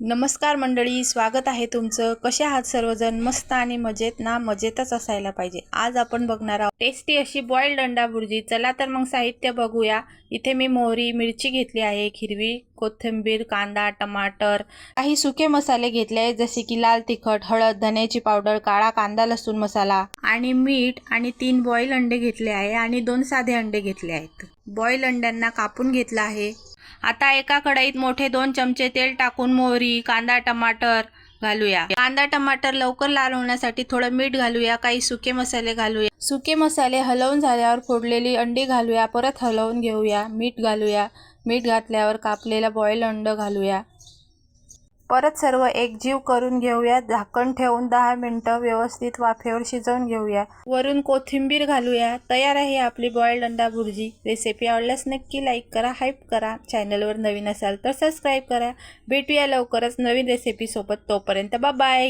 नमस्कार मंडळी, स्वागत आहे तुमचं. कसे आहात सर्वजण? मस्त आणि मजेत ना? मजेतच असायला पाहिजे. आज आपण बघणार आहोत टेस्टी अशी बॉइल्ड अंडा भुर्जी. चला तर मग साहित्य बघूया. इथे मी मोहरी, मिरची घेतली आहे, हिरवी कोथिंबीर, कांदा, टमाटर, काही सुके मसाले घेतले आहेत जसे की लाल तिखट, हळद, धन्याची पावडर, काळा कांदा, लसूण मसाला आणि मीठ आणि 3 बॉइल अंडे घेतले आहे आणि 2 साधे अंडे घेतले आहेत. बॉइल अंड्यांना कापून घेतला आहे. आता एका कढईत मोठे 2 चमचे तेल टाकून मोहरी, कांदा, टमाटर घालूया. कांदा टमाटर लवकर लाल होण्यासाठी थोडं मीठ घालूया. काही सुके मसाले घालूया. सुके मसाले हलवून झाल्यावर फोडलेली अंडी घालूया. परत हलवून घेऊया. मीठ घालूया. मीठ घातल्यावर कापलेला बॉइल अंड घालूया. परत सर्व एकजीव करून घेऊया. झाकण ठेवून 10 मिनिटं व्यवस्थित वाफेवर शिजवून घेऊया. वरून कोथिंबीर घालूया. तयार आहे आपली बॉइल्ड अंडा भुर्जी. रेसिपी आवडल्यास नक्की लाईक करा, हाईप करा. चॅनलवर नवीन असाल तर सबस्क्राईब करा. भेटूया लवकरच नवीन रेसिपी सोबत. तोपर्यंत बाय बाय.